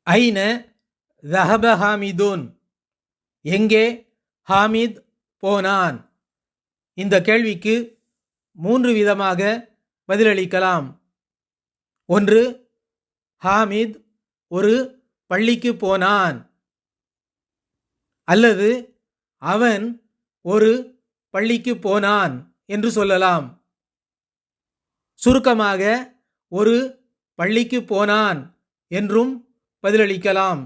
ஐன ذهب ஹாமிதுன், எங்கே ஹாமித் போனான்? இந்த கேள்விக்கு 3 விதமாக பதிலளிக்கலாம். ஒன்று, ஹாமித் ஒரு பள்ளிக்கு போனான், அல்லது அவன் ஒரு பள்ளிக்கு போனான் என்று சொல்லலாம். சுருக்கமாக ஒரு பள்ளிக்கு போனான் என்றும் பதிலளிக்கலாம்.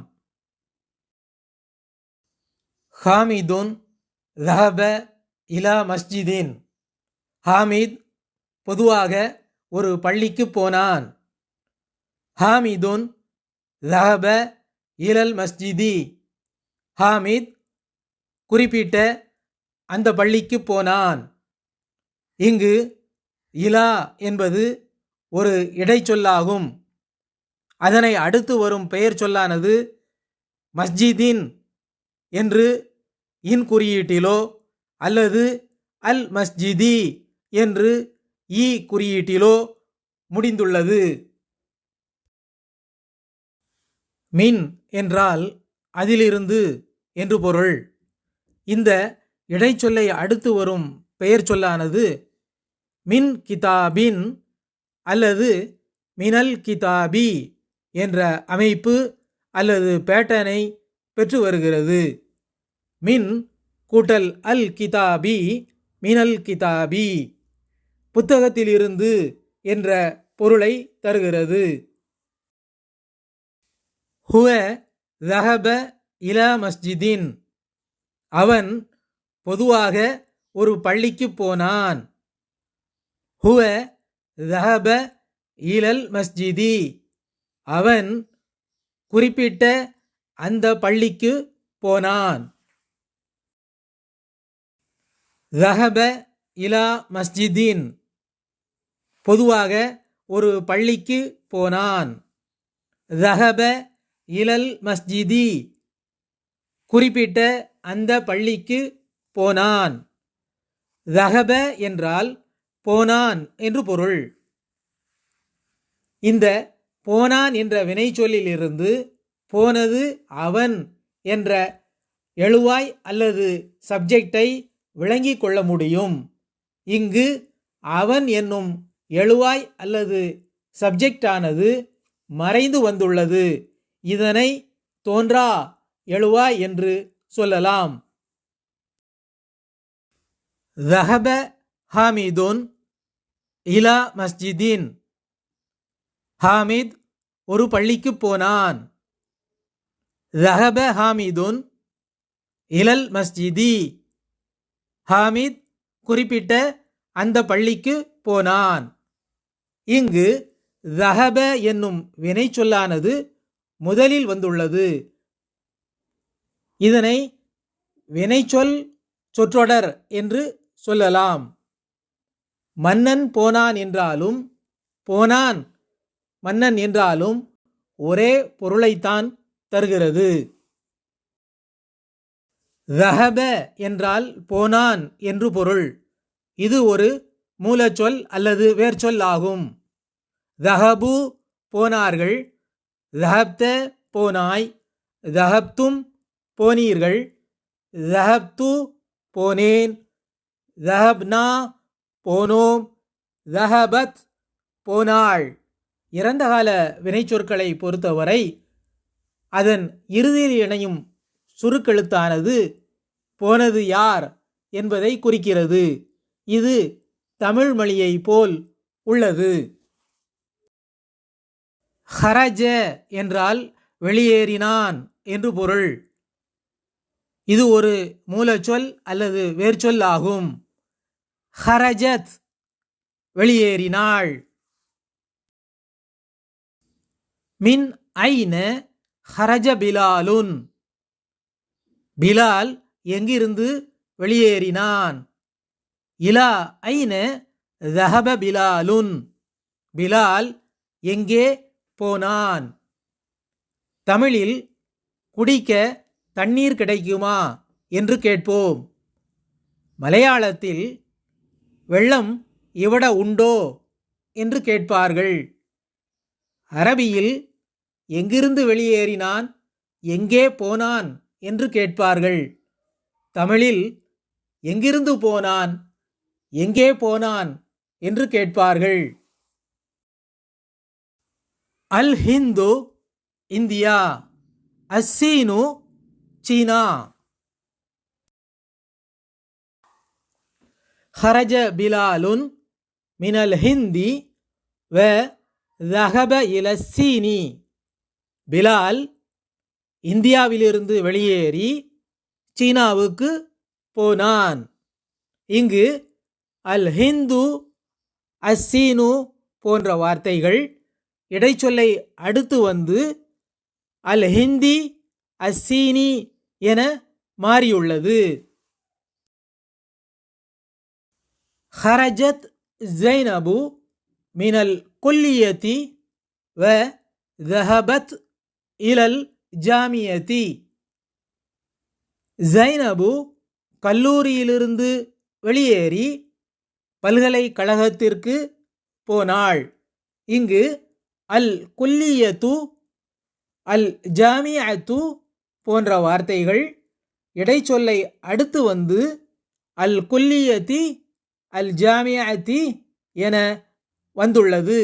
ஹாமிதுன் ذهب இலா மஸ்ஜிதின், ஹாமித் பொதுவாக ஒரு பள்ளிக்கு போனான். ஹாமிதுன் ذهب இலல் மஸ்ஜிதி, ஹாமித் குறிப்பிட்ட அந்த பள்ளிக்கு போனான். இங்கு இலா என்பது ஒரு இடைச்சொல்லாகும். அதனை அடுத்து வரும் பெயர் சொல்லானது மஸ்ஜிதின் என்று இன் குறியீட்டிலோ அல்லது அல் மஸ்ஜிதி என்று ஈ குறியீட்டிலோ முடிந்துள்ளது. மின் என்றால் அதிலிருந்து என்று பொருள். இந்த இடைச்சொல்லை அடுத்து வரும் பெயர் சொல்லானது மின் கிதாபின் அல்லது மினல் கிதாபி என்ற அமைப்பு அல்லது பேட்டர்னை பெற்று வருகிறது. மின் கூட்டல் அல் கிதாபி மினல் கிதாபி, புத்தகத்திலிருந்து என்ற பொருளை தருகிறது. ஹுவ ذهب இலா மஸ்ஜிதின், அவன் பொதுவாக ஒரு பள்ளிக்கு போனான். ஹுவ ذهب இலல் மஸ்ஜிதி, அவன் குறிப்பிட்ட அந்த பள்ளிக்கு போனான். ذهب இலா மஸ்ஜிதின், பொதுவாக ஒரு பள்ளிக்கு போனான். ذهب இலல் மஸ்ஜிதி, குறிப்பிட்ட அந்த பள்ளிக்கு போனான். ذهب என்றால் போனான் என்று பொருள். இந்த போனான் என்ற வினைச்சொல்லிலிருந்து போனது அவன் என்ற எழுவாய் அல்லது சப்ஜெக்டை விளங்கிக் கொள்ள முடியும். இங்கு அவன் என்னும் எழுவாய் அல்லது சப்ஜெக்டானது மறைந்து வந்துள்ளது. இதனை தோன்றா எழுவாய் என்று சொல்லலாம். ذهب ஹாமிதுன் இலா மஸ்ஜிதின், ஹாமித் ஒரு பள்ளிக்கு போனான். ذهب ஹாமிதுன் இலல் மஸ்ஜிதி, ஹாமித் குறிப்பிட்ட அந்த பள்ளிக்கு போனான். இங்கு ذهب என்னும் வினை சொல்லானது முதலில் வந்துள்ளது. இதனை வினைச்சொல் சொற்றொடர் என்று சொல்லலாம். மன்னன் போனான் என்றாலும் போனான் மன்னன் என்றாலும் ஒரே பொருளைத்தான் தருகிறது. ذهب என்றால் போனான் என்று பொருள். இது ஒரு மூலச்சொல் அல்லது வேர்ச்சொல் ஆகும். ذهبوا போனார்கள், ذهبت போனாய், ذهبتم போனீர்கள், ذهبت போனேன், ذهبنا போனோம், ذهبت போனாள். இறந்த கால வினைச்சொற்களை பொறுத்தவரை அதன் இறுதியில் இணையும் சுருக்கெழுத்தானது போனது யார் என்பதை குறிக்கிறது. இது தமிழ் மொழியை போல் உள்ளது. ஹரஜ என்றால் வெளியேறினான் என்று பொருள். இது ஒரு மூலச்சொல் அல்லது வேர்ச்சொல் ஆகும். ஹரஜத் வெளியேறினாள். மின் ஐன ஹரஜ பிலாலுன், பிலால் எங்கிருந்து வெளியேறினான். இலா ஐன ذهب பிலாலுன், பிலால் எங்கே போனான். தமிழில் குடிக்க தண்ணீர் கிடைக்குமா என்று கேட்போம். மலையாளத்தில் வெள்ளம் இவட உண்டோ என்று கேட்பார்கள். அரபியில் எங்கிருந்து வெளியேறினான், எங்கே போனான் என்று கேட்பார்கள். தமிழில் எங்கிருந்து போனான், எங்கே போனான் என்று கேட்பார்கள். அல் ஹிந்து இந்தியா, அஸ்ஸீனு சீனா. خرج بلال من الهند وذهب إلى الصين. பிலால் இந்தியாவிலிருந்து வெளியேறி சீனாவுக்கு போனான். இங்கு அல் ஹிந்து, அஸ்ஸீனு போன்ற வார்த்தைகள் இடைச்சொல்லை அடுத்து வந்து அல் ஹிந்தி, அஸ்ஸீனி என மாறியுள்ளது. خرجت زينب من الكلية وذهبت إلى الجامعة. ஜைனபு கல்லூரியிலிருந்து வெளியேறி பல்கலைக்கழகத்திற்கு போனாள். இங்கு அல் குல்லியத்து, அல் ஜாமிஅத்து போன்ற வார்த்தைகள் இடைச்சொல்லை அடுத்து வந்து அல் குல்லியத்தி, அல் ஜாமிஅத்தி என வந்துள்ளது.